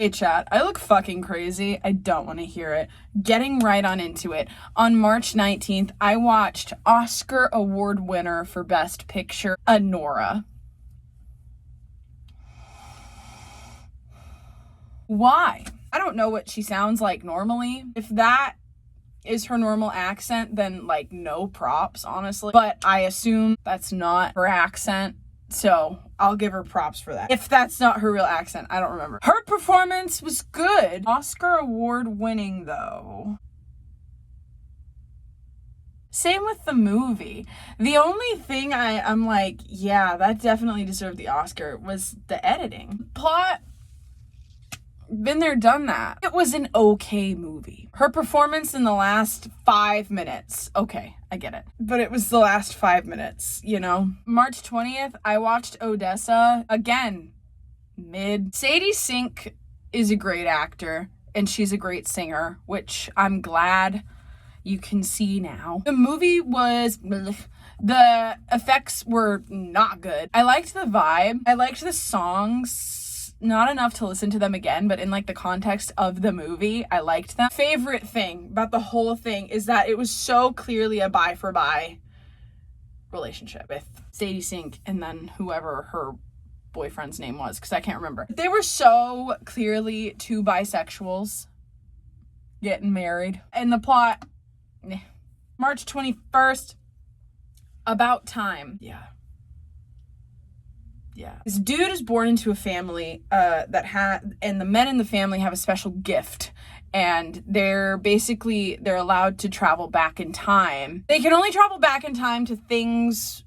Hey chat, I look fucking crazy. I don't want to hear it. Getting right on into it. On March 19th, I watched Oscar Award winner for Best Picture, Anora. Why? I don't know what she sounds like normally. If that is her normal accent, then like no props, honestly. But I assume that's not her accent. So I'll give her props for that. If that's not her real accent, I don't remember. Her performance was good. Oscar award winning though. Same with the movie. The only thing I'm like, yeah, that definitely deserved the Oscar was the editing. Plot, been there, done that. It was an okay movie. Her performance in the last 5 minutes, okay, I get it. But it was the last 5 minutes, you know? March 20th, I watched Odessa. Again, mid. Sadie Sink is a great actor, and she's a great singer, which I'm glad you can see now. The movie was... The effects were not good. I liked the vibe. I liked the songs. Not enough to listen to them again, but in like the context of the movie, I liked them. Favorite thing about the whole thing is that it was so clearly a buy for buy relationship with Sadie Sink and then whoever her boyfriend's name was, because I can't remember. They were so clearly two bisexuals getting married. And the plot, March 21st, About Time. Yeah. This dude is born into a family and the men in the family have a special gift, and they're allowed to travel back in time. They can only travel back in time to things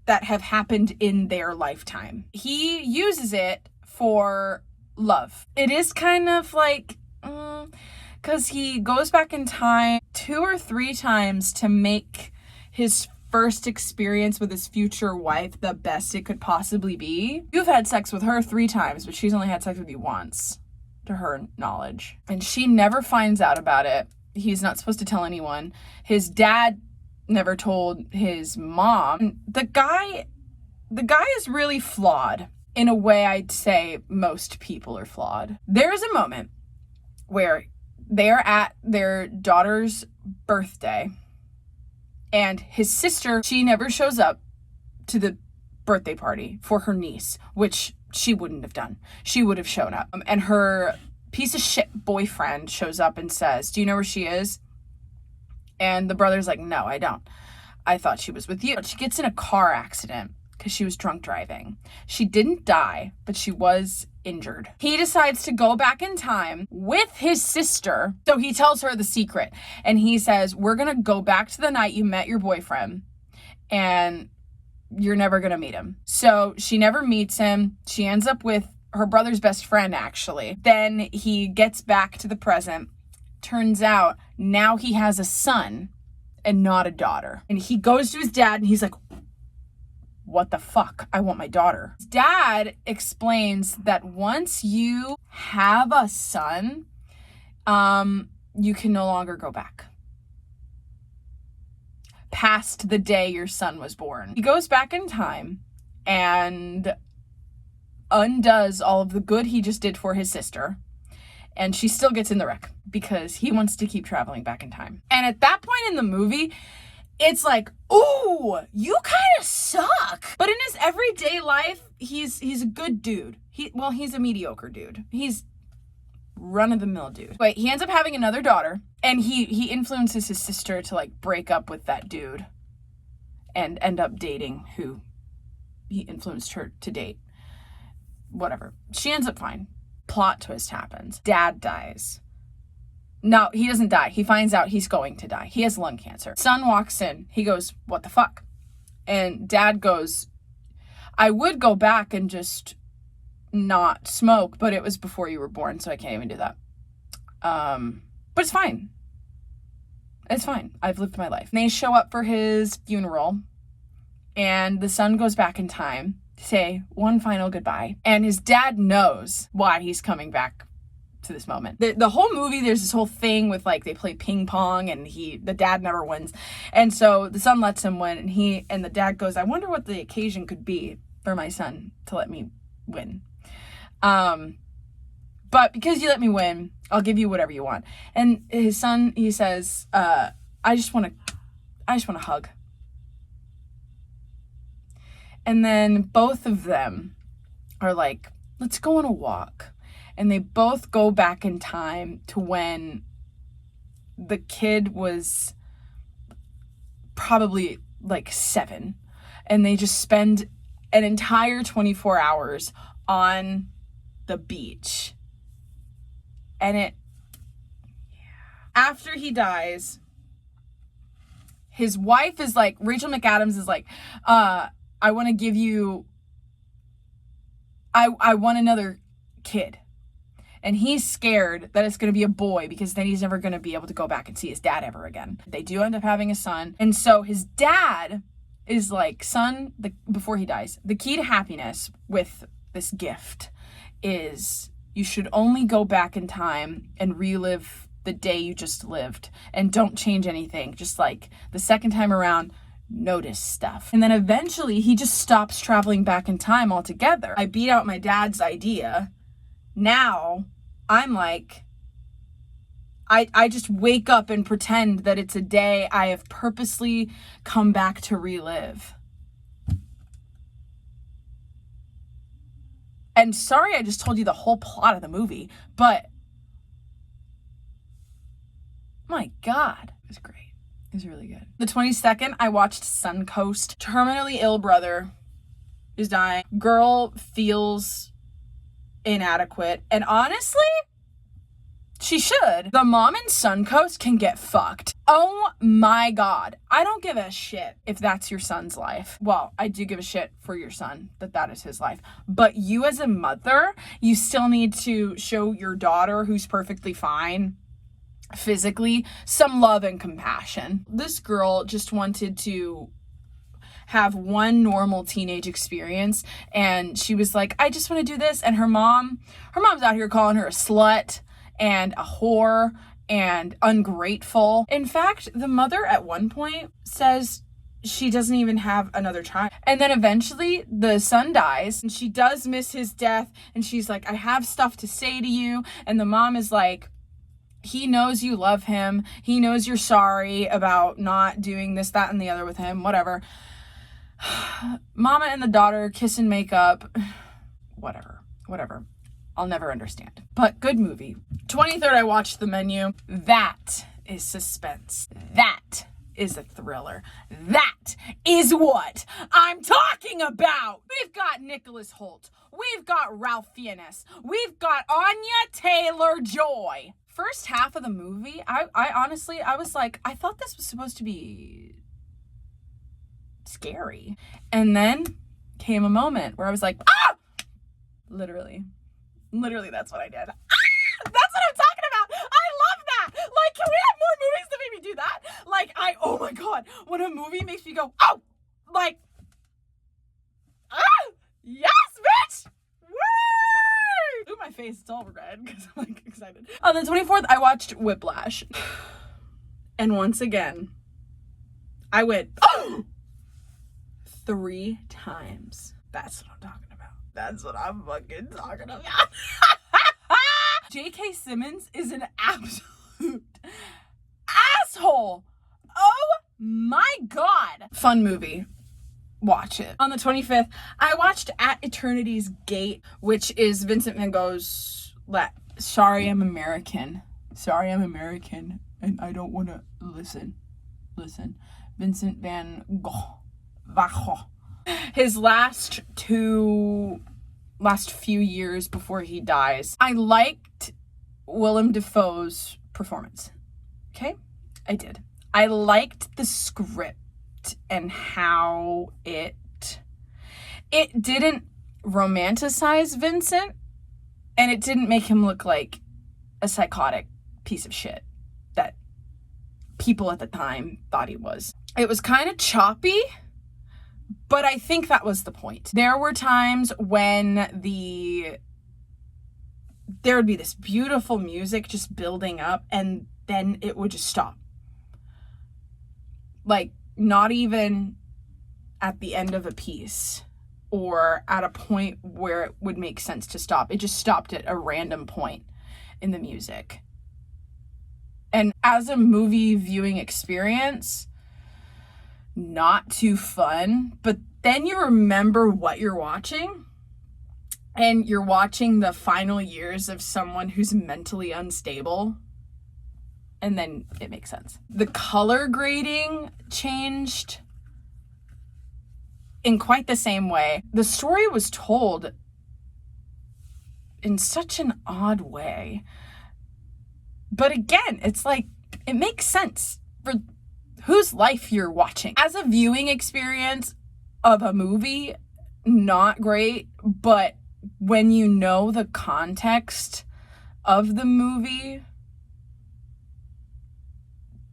that have happened in their lifetime. He uses it for love. It is kind of like, because he goes back in time 2 or 3 times to make his first experience with his future wife the best it could possibly be. You've had sex with her 3 times, but she's only had sex with you once, to her knowledge. And she never finds out about it. He's not supposed to tell anyone. His dad never told his mom. The guy is really flawed in a way I'd say most people are flawed. There is a moment where they're at their daughter's birthday, and his sister, she never shows up to the birthday party for her niece, which she wouldn't have done. She would have shown up. And her piece of shit boyfriend shows up and says, "Do you know where she is?" And the brother's like, "No, I don't. I thought she was with you." But she gets in a car accident because she was drunk driving. She didn't die, but she was injured. He decides to go back in time with his sister. So he tells her the secret, and he says, "We're going to go back to the night you met your boyfriend, and you're never going to meet him." So she never meets him. She ends up with her brother's best friend, actually. Then he gets back to the present. Turns out now he has a son and not a daughter. And he goes to his dad and he's like, "What the fuck? I want my daughter." His dad explains that once you have a son, you can no longer go back past the day your son was born. He goes back in time and undoes all of the good he just did for his sister, and she still gets in the wreck because he wants to keep traveling back in time. And at that point in the movie, it's like, ooh, you kind of suck. But in his everyday life, he's a good dude. He's a mediocre dude. He's run-of-the-mill dude. Wait, he ends up having another daughter, and he influences his sister to like break up with that dude and end up dating who he influenced her to date. Whatever. She ends up fine. Plot twist happens. Dad dies. No, he doesn't die. He finds out he's going to die. He has lung cancer. Son walks in. He goes, "What the fuck?" And dad goes, "I would go back and just not smoke, but it was before you were born, so I can't even do that. But it's fine. It's fine. I've lived my life." And they show up for his funeral, and the son goes back in time to say one final goodbye. And his dad knows why he's coming back to this moment. The whole movie, there's this whole thing with like they play ping pong and the dad never wins, and so the son lets him win, and the dad goes, "I wonder what the occasion could be for my son to let me win." but because you let me win, I'll give you whatever you want. And his son, he says, I just want to hug. And then both of them are like, let's go on a walk. And they both go back in time to when the kid was probably like 7. And they just spend an entire 24 hours on the beach. And after he dies, his wife is like, Rachel McAdams is like, I want to give you, I want another kid. And he's scared that it's going to be a boy because then he's never going to be able to go back and see his dad ever again. They do end up having a son. And so his dad is like, son, before he dies, the key to happiness with this gift is you should only go back in time and relive the day you just lived and don't change anything. Just like the second time around, notice stuff. And then eventually he just stops traveling back in time altogether. I beat out my dad's idea. Now I'm like, I just wake up and pretend that it's a day I have purposely come back to relive. And sorry, I just told you the whole plot of the movie, but my God, it was great. It was really good. The 22nd, I watched Suncoast. Terminally ill brother is dying. Girl feels inadequate. And honestly, she should. The mom in Suncoast can get fucked. Oh my God. I don't give a shit if that's your son's life. Well, I do give a shit for your son that is his life. But you as a mother, you still need to show your daughter, who's perfectly fine physically, some love and compassion. This girl just wanted to have one normal teenage experience, and she was like, I just want to do this. And her mom's out here calling her a slut and a whore and ungrateful. In fact, the mother at one point says she doesn't even have another child. And then eventually the son dies and she does miss his death. And she's like, I have stuff to say to you. And the mom is like, he knows you love him. He knows you're sorry about not doing this, that, and the other with him, whatever. Mama and the daughter kiss and make up. Whatever. I'll never understand. But good movie. 23rd, I watched The Menu. That is suspense. That is a thriller. That is what I'm talking about. We've got Nicholas Hoult. We've got Ralph Fiennes. We've got Anya Taylor-Joy. First half of the movie, I honestly, I was like, I thought this was supposed to be scary. And then came a moment where I was like, ah! Literally, that's what I did. Ah! That's what I'm talking about. I love that. Like, can we have more movies that make me do that? Like, oh my God, when a movie makes me go, oh, like, ah, yes, bitch. Woo! Ooh, my face is all red because I'm like excited. On the 24th, I watched Whiplash. And once again, I went, oh! 3 times. That's what I'm talking about. That's what I'm fucking talking about. J.K. Simmons is an absolute asshole. Oh my God. Fun movie. Watch it. On the 25th, I watched At Eternity's Gate, which is Vincent Van Gogh's Sorry, I'm American. Sorry, I'm American. And I don't want to listen. Vincent Van Gogh. His last few years before he dies. I liked Willem Dafoe's performance. Okay? I did. I liked the script and how it didn't romanticize Vincent, and it didn't make him look like a psychotic piece of shit that people at the time thought he was. It was kind of choppy, but I think that was the point. There were times when there would be this beautiful music just building up, and then it would just stop. Like, not even at the end of a piece or at a point where it would make sense to stop. It just stopped at a random point in the music. And as a movie viewing experience, not too fun, but then you remember what you're watching, and you're watching the final years of someone who's mentally unstable, and then it makes sense. The color grading changed in quite the same way. The story was told in such an odd way. But again, it's like, it makes sense for whose life you're watching. As a viewing experience of a movie, not great, but when you know the context of the movie,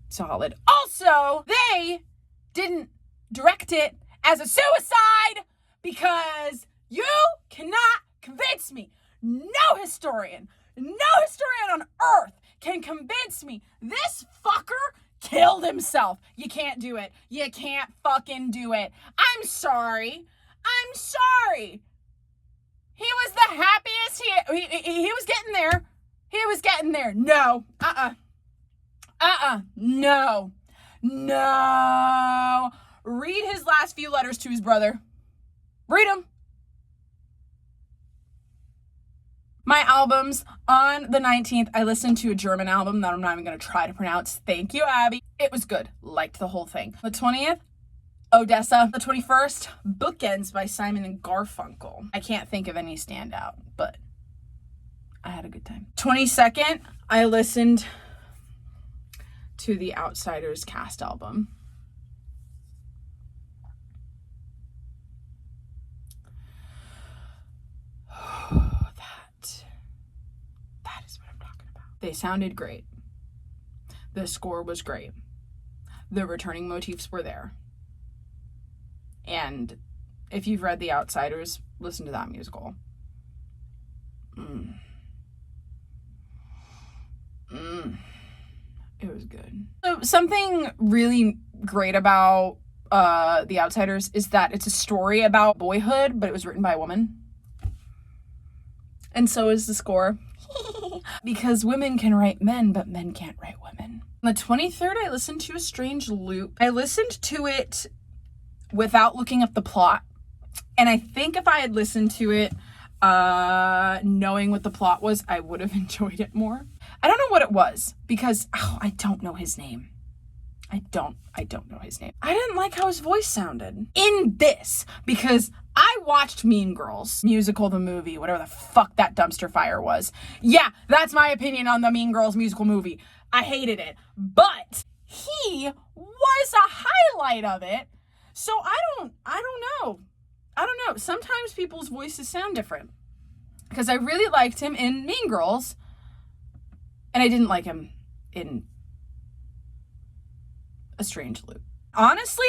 solid. Also, they didn't direct it as a suicide, because you cannot convince me. No historian on earth can convince me this fucker killed himself. You can't do it. You can't fucking do it. I'm sorry. He was the happiest. He was getting there. He was getting there. No. No. Read his last few letters to his brother. Read them. My albums, on the 19th, I listened to a German album that I'm not even going to try to pronounce. Thank you, Abby. It was good. Liked the whole thing. The 20th, Odessa. The 21st, Bookends by Simon and Garfunkel. I can't think of any standout, but I had a good time. 22nd, I listened to the Outsiders cast album. That is what I'm talking about. They sounded great. The score was great. The returning motifs were there. And if you've read The Outsiders, listen to that musical. It was good. So something really great about The Outsiders is that it's a story about boyhood, but it was written by a woman. And so is the score. Because women can write men, but men can't write women. On the 23rd, I listened to A Strange Loop. I listened to it without looking up the plot. And I think if I had listened to it knowing what the plot was, I would have enjoyed it more. I don't know what it was, because I don't know his name. I don't know his name. I didn't like how his voice sounded in this, because I watched Mean Girls musical, the movie, whatever the fuck that dumpster fire was. Yeah, that's my opinion on the Mean Girls musical movie. I hated it, but he was a highlight of it. So I don't know. Sometimes people's voices sound different, because I really liked him in Mean Girls, and I didn't like him in A Strange Loop. Honestly,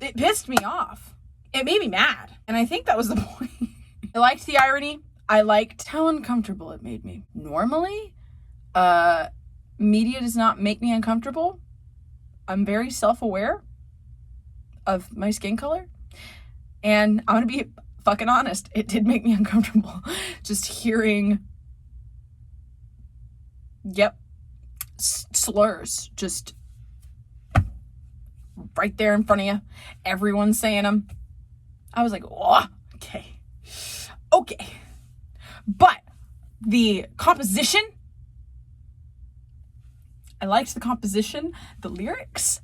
it pissed me off. It made me mad. And I think that was the point. I liked the irony. I liked how uncomfortable it made me. Normally, media does not make me uncomfortable. I'm very self-aware of my skin color. And I'm going to be fucking honest. It did make me uncomfortable. Just hearing, slurs just right there in front of you. Everyone's saying them. I was like, oh, okay. But the composition, I liked the composition. The lyrics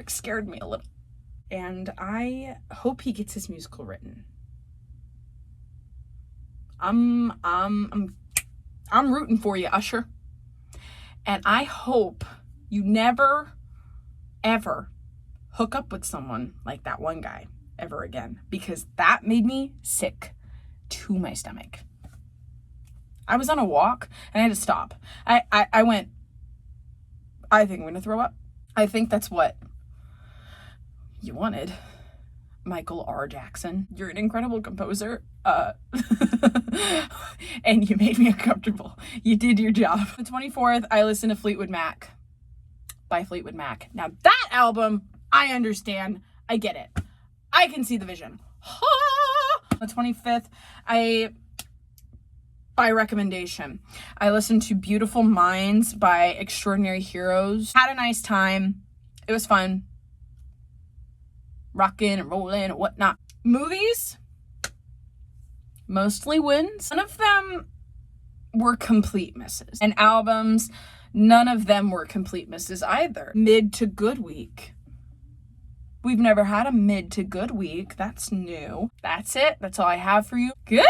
scared me a little. And I hope he gets his musical written. I'm rooting for you, Usher. And I hope you never, ever hook up with someone like that one guy ever again, because that made me sick to my stomach. I was on a walk and I had to stop. I went, I think I'm going to throw up. I think that's what you wanted. Michael R. Jackson, you're an incredible composer. And you made me uncomfortable. You did your job. The 24th, I listened to Fleetwood Mac by Fleetwood Mac. Now that album, I understand. I get it. I can see the vision. The 25th, by recommendation, I listened to Beautiful Minds by Extraordinary Heroes. Had a nice time. It was fun. Rockin' and rollin' and whatnot. Movies, mostly wins. None of them were complete misses. And albums, none of them were complete misses either. Mid to good week. We've never had a mid to good week. That's new. That's it. That's all I have for you. Goodbye.